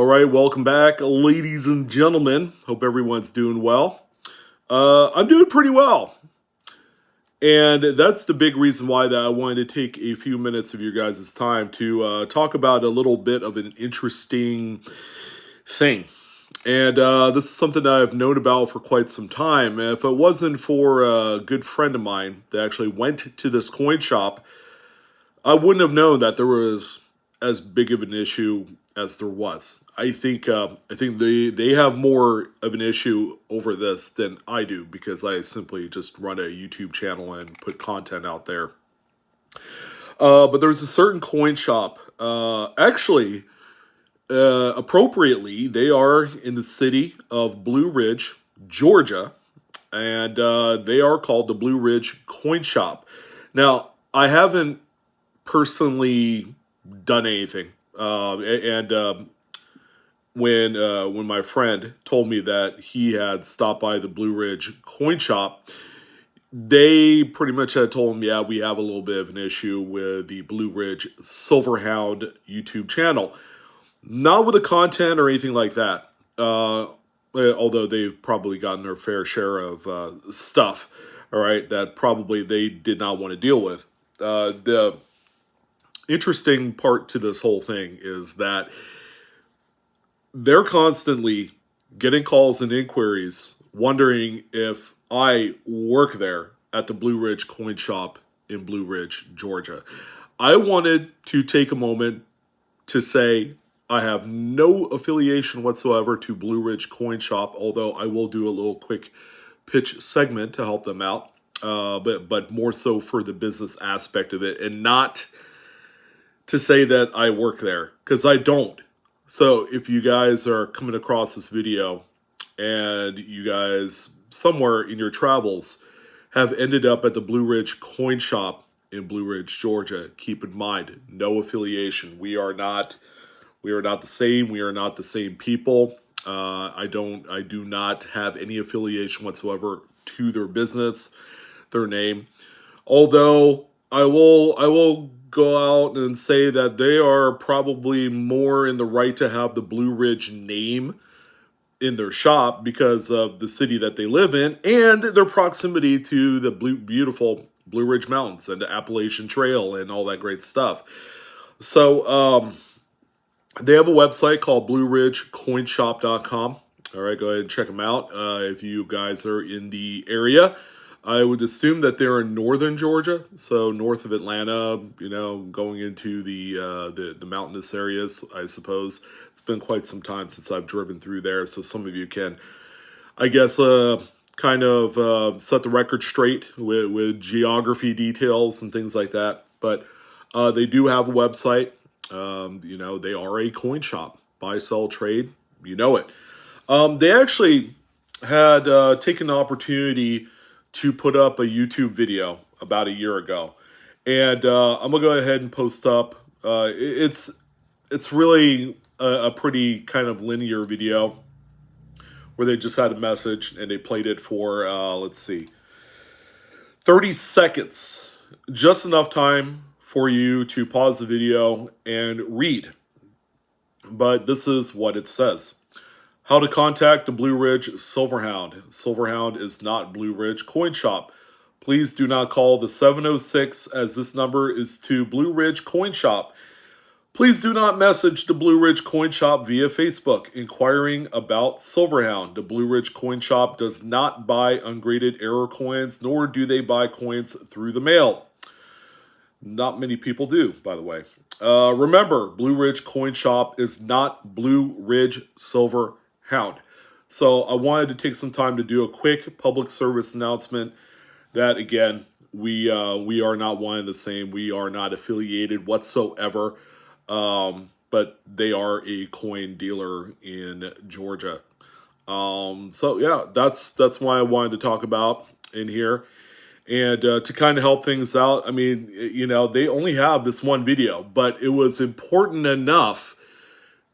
All right, welcome back, ladies and gentlemen. Hope everyone's doing well. I'm doing pretty well. And that's the big reason why that I wanted to take a few minutes of your guys' time to talk about a little bit of an interesting thing. And this is something that I've known about for quite some time. And if it wasn't for a good friend of mine that actually went to this coin shop, I wouldn't have known that there was as big of an issue as there was. I think they have more of an issue over this than I do because I simply just run a YouTube channel and put content out there. But there's a certain coin shop. Appropriately, they are in the city of Blue Ridge, Georgia, and they are called the Blue Ridge Coin Shop. Now, I haven't personally done anything. When my friend told me that he had stopped by the Blue Ridge Coin Shop, they pretty much had told him, yeah, we have a little bit of an issue with the BlueRidgeSilverhound YouTube channel. Not with the content or anything like that. Although they've probably gotten their fair share of stuff, all right, that probably they did not want to deal with. The interesting part to this whole thing is that they're constantly getting calls and inquiries wondering if I work there at the Blue Ridge Coin Shop in Blue Ridge, Georgia. I wanted to take a moment to say I have no affiliation whatsoever to Blue Ridge Coin Shop, although I will do a little quick pitch segment to help them out, but more so for the business aspect of it and not to say that I work there, because I don't. So if you guys are coming across this video and you guys somewhere in your travels have ended up at the Blue Ridge Coin Shop in Blue Ridge, Georgia, keep in mind, no affiliation. We are not the same. We are not the same people. I do not have any affiliation whatsoever to their business, their name. Although I will go out and say that they are probably more in the right to have the Blue Ridge name in their shop because of the city that they live in and their proximity to the beautiful Blue Ridge Mountains and the Appalachian Trail and all that great stuff. So they have a website called BlueRidgeCoinShop.com. All right, go ahead and check them out if you guys are in the area. I would assume that they're in northern Georgia, so north of Atlanta, going into the mountainous areas, I suppose. It's been quite some time since I've driven through there, so some of you can, I guess, kind of set the record straight with geography details and things like that. But they do have a website. They are a coin shop. Buy, sell, trade, you know it. They actually had taken the opportunity to put up a YouTube video about a year ago. And I'm going to go ahead and post up. It's really a pretty kind of linear video where they just had a message and they played it for, 30 seconds. Just enough time for you to pause the video and read. But this is what it says. How to contact the Blue Ridge Silverhound. Silverhound is not Blue Ridge Coin Shop. Please do not call the 706 as this number is to Blue Ridge Coin Shop. Please do not message the Blue Ridge Coin Shop via Facebook inquiring about Silverhound. The Blue Ridge Coin Shop does not buy ungraded error coins, nor do they buy coins through the mail. Not many people do, by the way. Remember, Blue Ridge Coin Shop is not Blue Ridge Silverhound. So I wanted to take some time to do a quick public service announcement that, again, we are not one and the same. We are not affiliated whatsoever, but they are a coin dealer in Georgia. So yeah, that's why I wanted to talk about in here. And to kind of help things out, I mean, they only have this one video, but it was important enough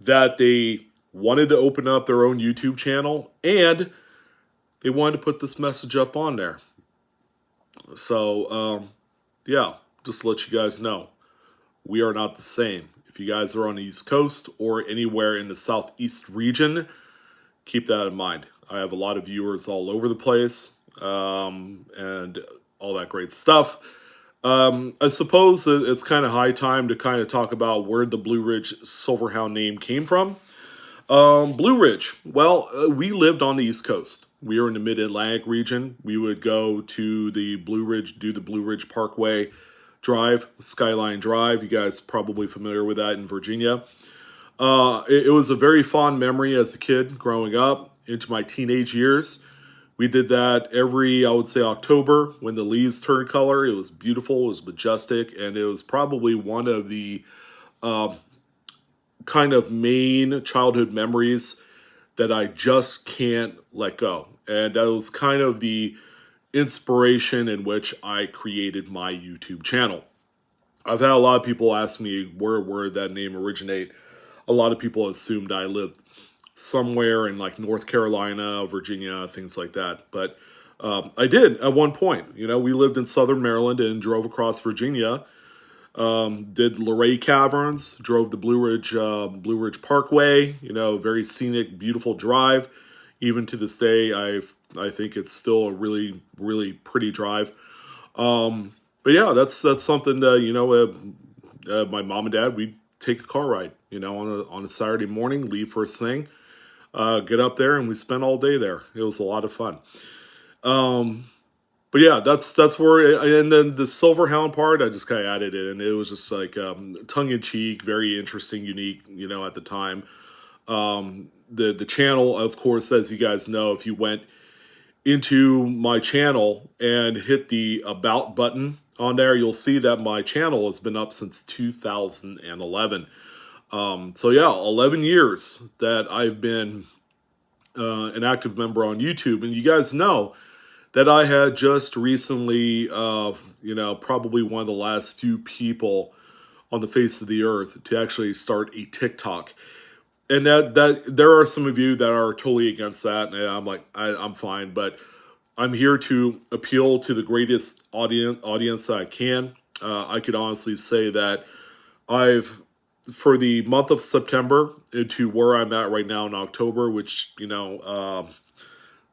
that they wanted to open up their own YouTube channel and they wanted to put this message up on there. So, yeah, just to let you guys know, we are not the same. If you guys are on the East Coast or anywhere in the Southeast region, keep that in mind. I have a lot of viewers all over the place, and all that great stuff. I suppose it's kind of high time to kind of talk about where the Blue Ridge Silverhound name came from. Blue Ridge. Well, we lived on the East Coast. We were in the Mid-Atlantic region. We would go to the Blue Ridge, do the Blue Ridge Parkway Drive, Skyline Drive. You guys probably familiar with that in Virginia. It was a very fond memory as a kid growing up into my teenage years. We did that every, I would say, October when the leaves turned color. It was beautiful, it was majestic, and it was probably one of the kind of main childhood memories that I just can't let go. And that was kind of the inspiration in which I created my YouTube channel. I've had a lot of people ask me where that name originate. A lot of people assumed I lived somewhere in like North Carolina, Virginia, things like that. But I did at one point. You know, we lived in Southern Maryland and drove across Virginia. Did Luray Caverns, drove the Blue Ridge Parkway. You know, very scenic, beautiful drive. Even to this day, I think it's still a really, really pretty drive. But yeah, that's something that, you know, my mom and dad, we take a car ride, you know, on a Saturday morning, leave first thing, get up there, and we spent all day there. It was a lot of fun. But yeah, that's where, and then the Silverhound part, I just kind of added it, and it was just like tongue in cheek, very interesting, unique, you know, at the time. The channel, of course, as you guys know, if you went into my channel and hit the About button on there, you'll see that my channel has been up since 2011. So yeah, 11 years that I've been an active member on YouTube, and you guys know that I had just recently, you know, probably one of the last few people on the face of the earth to actually start a TickTock. And that there are some of you that are totally against that, and I'm like, I'm fine, but I'm here to appeal to the greatest audience that I can. I could honestly say that for the month of September into where I'm at right now in October, which, you know,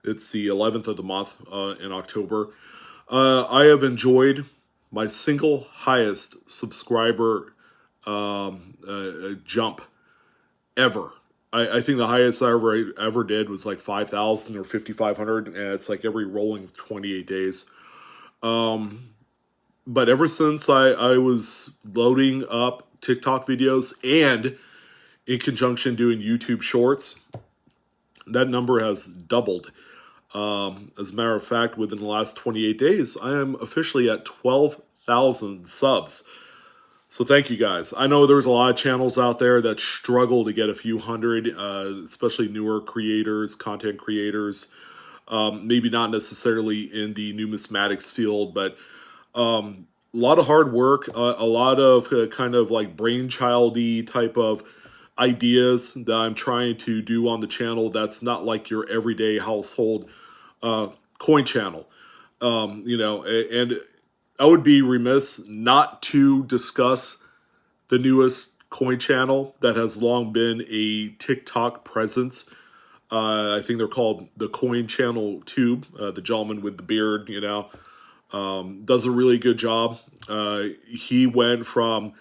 it's the 11th of the month in October, I have enjoyed my single highest subscriber jump ever. I think the highest I ever did was like 5,000 or 5,500, and it's like every rolling 28 days. But ever since I was loading up TikTok videos and in conjunction doing YouTube Shorts, that number has doubled. As a matter of fact, within the last 28 days, I am officially at 12,000 subs. So thank you guys. I know there's a lot of channels out there that struggle to get a few hundred, especially newer creators, content creators. Maybe not necessarily in the numismatics field, but a lot of hard work, a lot of kind of like brainchildy type of ideas that I'm trying to do on the channel. That's not like your everyday household coin channel. You know, and I would be remiss not to discuss the newest coin channel that has long been a TikTok presence. I think they're called the Coin Channel Tube. The gentleman with the beard, you know, does a really good job. He went from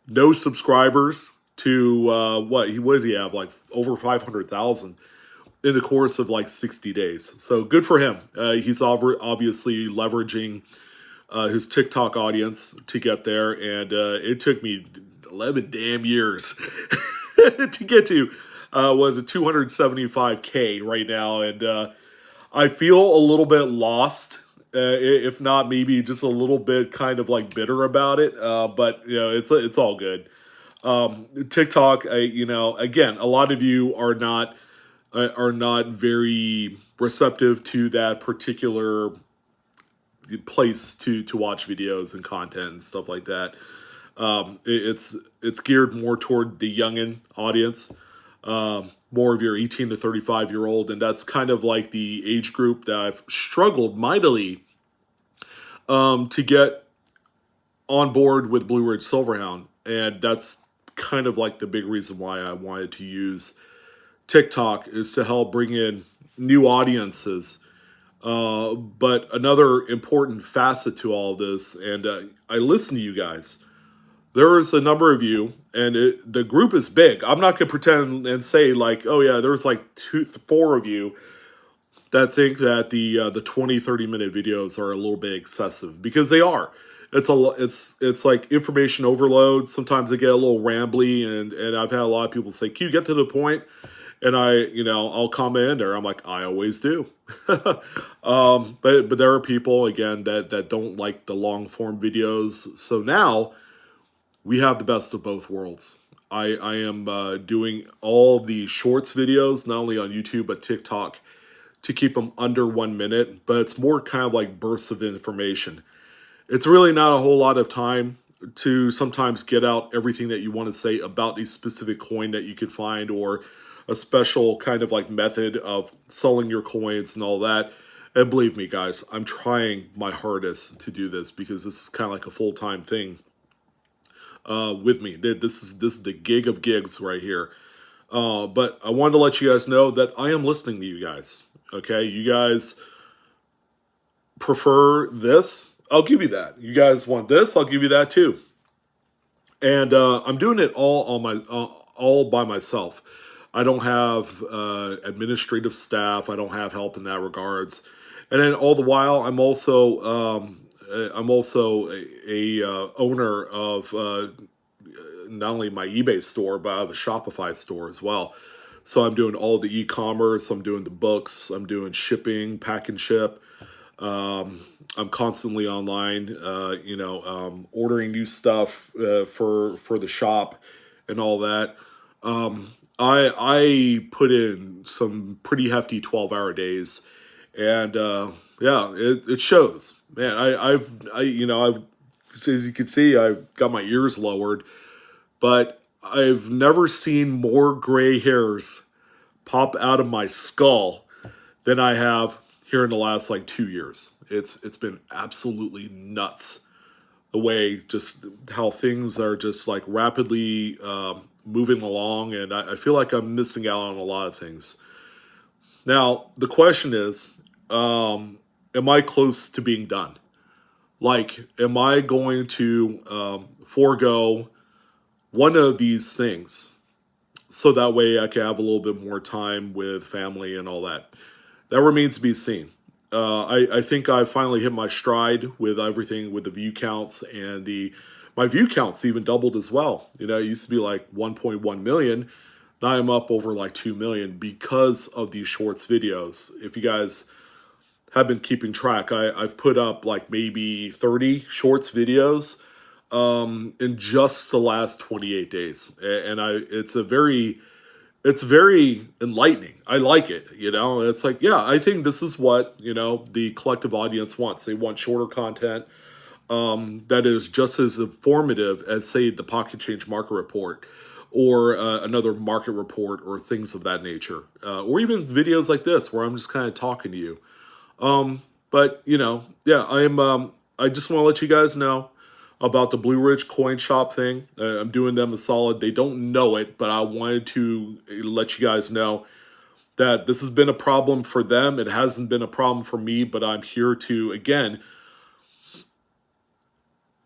no subscribers to what does he have, like over 500,000 in the course of like 60 days. So good for him. He's obviously leveraging his TikTok audience to get there, and it took me 11 damn years to get to was it 275K right now, and I feel a little bit lost, if not maybe just a little bit kind of like bitter about it, but you know, it's all good. TikTok, you know, again, a lot of you are not very receptive to that particular place to watch videos and content and stuff like that. It's geared more toward the youngin audience, more of your 18 to 35-year-old, and that's kind of like the age group that I've struggled mightily to get on board with Blue Ridge Silverhound, and that's kind of like the big reason why I wanted to use TikTok, is to help bring in new audiences. But another important facet to all of this, and I listen to you guys. There is a number of you, and the group is big. I'm not going to pretend and say like, oh yeah, there's like 4 of you that think that the 20, 30-minute videos are a little bit excessive, because they are. It's like information overload. Sometimes they get a little rambly, and I've had a lot of people say, "Can you get to the point?" And I'll comment in there. I'm like, I always do. But there are people again that don't like the long form videos. So now we have the best of both worlds. I am doing all the shorts videos, not only on YouTube but TikTok, to keep them under 1 minute. But it's more kind of like bursts of information. It's really not a whole lot of time to sometimes get out everything that you want to say about a specific coin that you could find, or a special kind of like method of selling your coins and all that. And believe me, guys, I'm trying my hardest to do this, because this is kind of like a full-time thing with me. This is the gig of gigs right here. But I wanted to let you guys know that I am listening to you guys. Okay, you guys prefer this, I'll give you that. You guys want this, I'll give you that too. And I'm doing it all by myself. I don't have administrative staff. I don't have help in that regards. And then all the while, I'm also a owner of not only my eBay store, but I have a Shopify store as well. So I'm doing all the e-commerce. I'm doing the books. I'm doing shipping, pack and ship. I'm constantly online, ordering new stuff for the shop and all that. I put in some pretty hefty 12-hour days, and yeah, it shows, man. I've as you can see, I've got my ears lowered, but I've never seen more gray hairs pop out of my skull than I have here in the last like 2 years. It's been absolutely nuts, the way just how things are just like rapidly moving along, and I feel like I'm missing out on a lot of things. Now the question is, am I close to being done? Like, am I going to forego one of these things so that way I can have a little bit more time with family and all that? That remains to be seen. I think I finally hit my stride with everything, with the view counts, and my view counts even doubled as well. It used to be like 1.1 million. Now I'm up over like 2 million because of these shorts videos. If you guys have been keeping track, I've put up like maybe 30 shorts videos in just the last 28 days. And it's very enlightening. I like it, It's like, yeah, I think this is what, the collective audience wants. They want shorter content that is just as informative as, say, the Pocket Change Market Report, or another market report, or things of that nature. Or even videos like this where I'm just kind of talking to you. But, yeah, I just want to let you guys know about the Blue Ridge coin shop thing. I'm doing them a solid. They don't know it, but I wanted to let you guys know that this has been a problem for them. It hasn't been a problem for me, but I'm here to, again,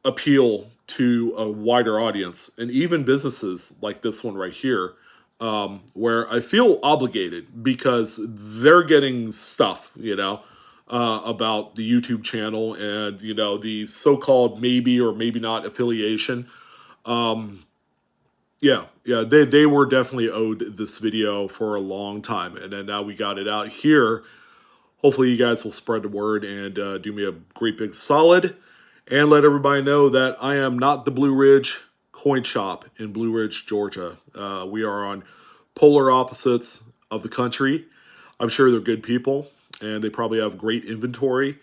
appeal to a wider audience, and even businesses like this one right here, where I feel obligated because they're getting stuff, about the YouTube channel, and, the so-called maybe or maybe not affiliation. Yeah, they were definitely owed this video for a long time, and then now we got it out here. Hopefully you guys will spread the word and do me a great big solid, and let everybody know that I am not the Blue Ridge coin shop in Blue Ridge, Georgia. We are on polar opposites of the country. I'm sure they're good people, and they probably have great inventory.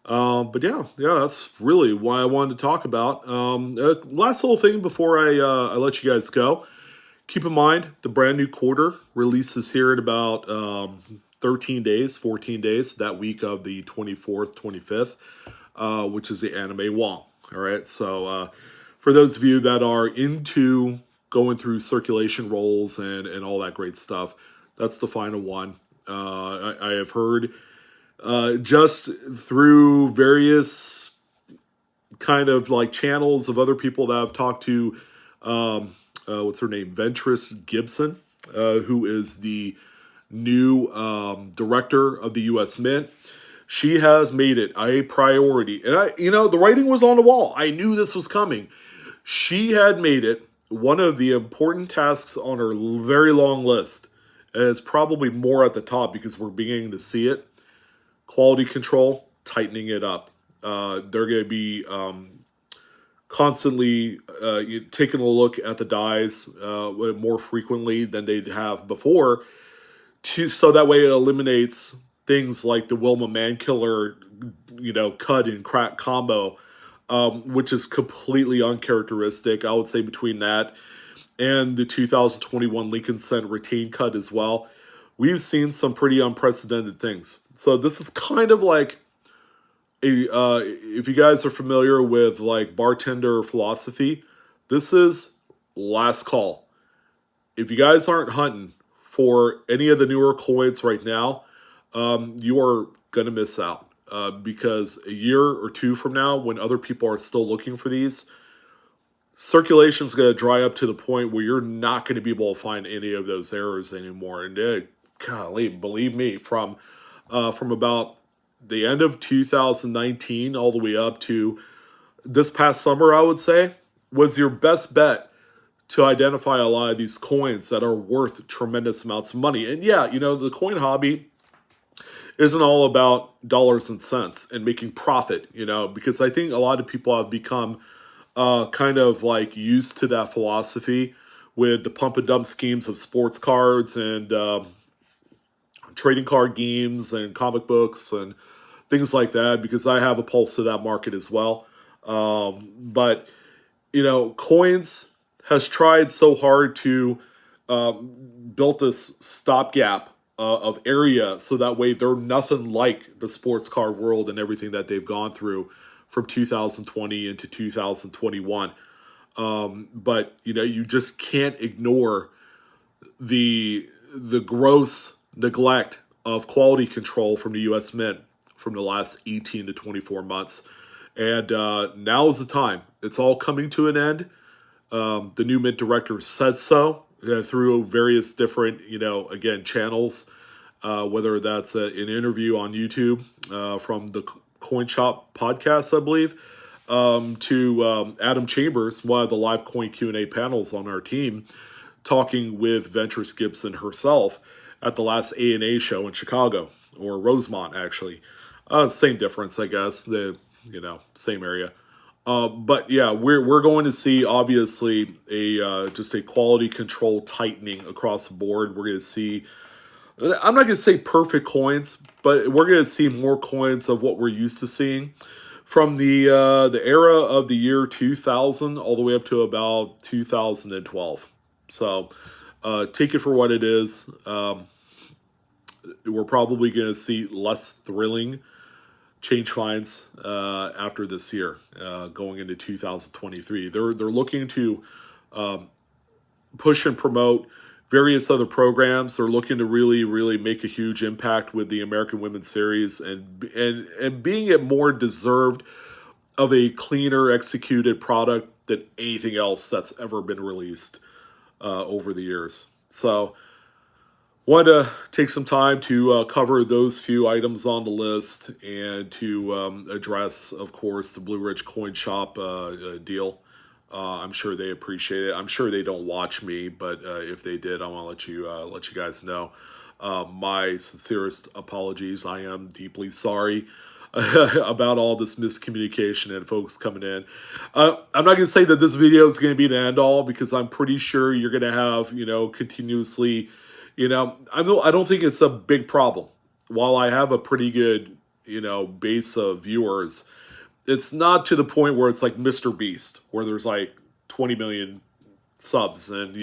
But yeah, that's really why I wanted to talk about. Last little thing before I let you guys go. Keep in mind, the brand new quarter releases here in about 13 days, 14 days, that week of the 24th, 25th, which is the anime Wong. All right, so for those of you that are into going through circulation rolls and all that great stuff. That's the final one. I have heard just through various kind of like channels of other people that I've talked to, what's her name? Ventress Gibson, who is the new director of the U.S. Mint. She has made it a priority. And the writing was on the wall. I knew this was coming. She had made it one of the important tasks on her very long list. And it's probably more at the top because we're beginning to see it. Quality control, tightening it up. They're going to be constantly taking a look at the dyes more frequently than they have before, so that way it eliminates things like the Wilma Mankiller, cut and crack combo, which is completely uncharacteristic. I would say between that and the 2021 Lincoln Scent Retain Cut as well, we've seen some pretty unprecedented things. So this is kind of like if you guys are familiar with like bartender philosophy, this is last call. If you guys aren't hunting for any of the newer coins right now, you are going to miss out. Because a year or two from now, when other people are still looking for these, circulation's going to dry up to the point where you're not going to be able to find any of those errors anymore. And golly, believe me, from about the end of 2019 all the way up to this past summer, I would say, was your best bet to identify a lot of these coins that are worth tremendous amounts of money. And yeah, the coin hobby isn't all about dollars and cents and making profit, because I think a lot of people have become kind of like used to that philosophy with the pump and dump schemes of sports cards and trading card games and comic books and things like that, because I have a pulse to that market as well. But coins has tried so hard to build this stopgap of area so that way they're nothing like the sports card world and everything that they've gone through from 2020 into 2021. But you just can't ignore the gross neglect of quality control from the U.S. Mint from the last 18 to 24 months. And now is the time. It's all coming to an end. The new Mint director said so through various different, again, channels, whether that's an interview on YouTube from the Coin Shop podcast, I believe, to Adam Chambers, one of the live coin Q&A panels on our team, talking with Ventress Gibson herself at the last A&A show in Chicago, or Rosemont, actually. Same difference, I guess. Same area. But yeah, we're going to see obviously just a quality control tightening across the board. We're going to see, I'm not going to say perfect coins, but we're going to see more coins of what we're used to seeing from the era of the year 2000 all the way up to about 2012. So take it for what it is. We're probably going to see less thrilling change finds after this year, going into 2023. They're looking to push and promote various other programs. They're looking to really make a huge impact with the American Women's Series and being it more deserved of a cleaner executed product than anything else that's ever been released over the years. So wanted to take some time to cover those few items on the list and to address, of course, the Blue Ridge Coin Shop deal. I'm sure they appreciate it. I'm sure they don't watch me, but if they did, I want to let you guys know. My sincerest apologies. I am deeply sorry about all this miscommunication and folks coming in. I'm not going to say that this video is going to be the end all, because I'm pretty sure you're going to have, continuously, I don't think it's a big problem. While I have a pretty good, base of viewers, it's not to the point where it's like Mr. Beast, where there's like 20 million subs and,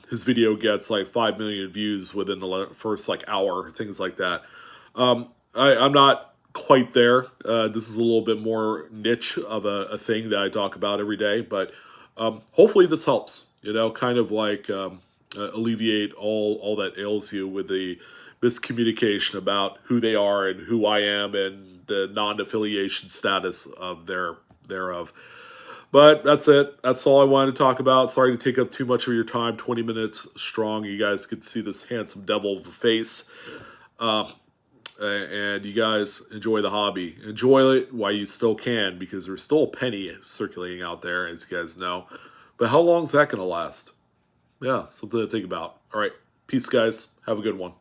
his video gets like 5 million views within the first like hour, things like that. I'm not quite there. This is a little bit more niche of a thing that I talk about every day, but Hopefully this helps, kind of like alleviate all that ails you with the miscommunication about who they are and who I am and the non-affiliation status of thereof. But that's it. That's all I wanted to talk about. Sorry to take up too much of your time. 20 minutes strong. You guys could see this handsome devil of a face. And you guys enjoy the hobby. Enjoy it while you still can, because there's still a penny circulating out there, as you guys know. But how long is that going to last? Yeah, something to think about. All right. Peace, guys. Have a good one.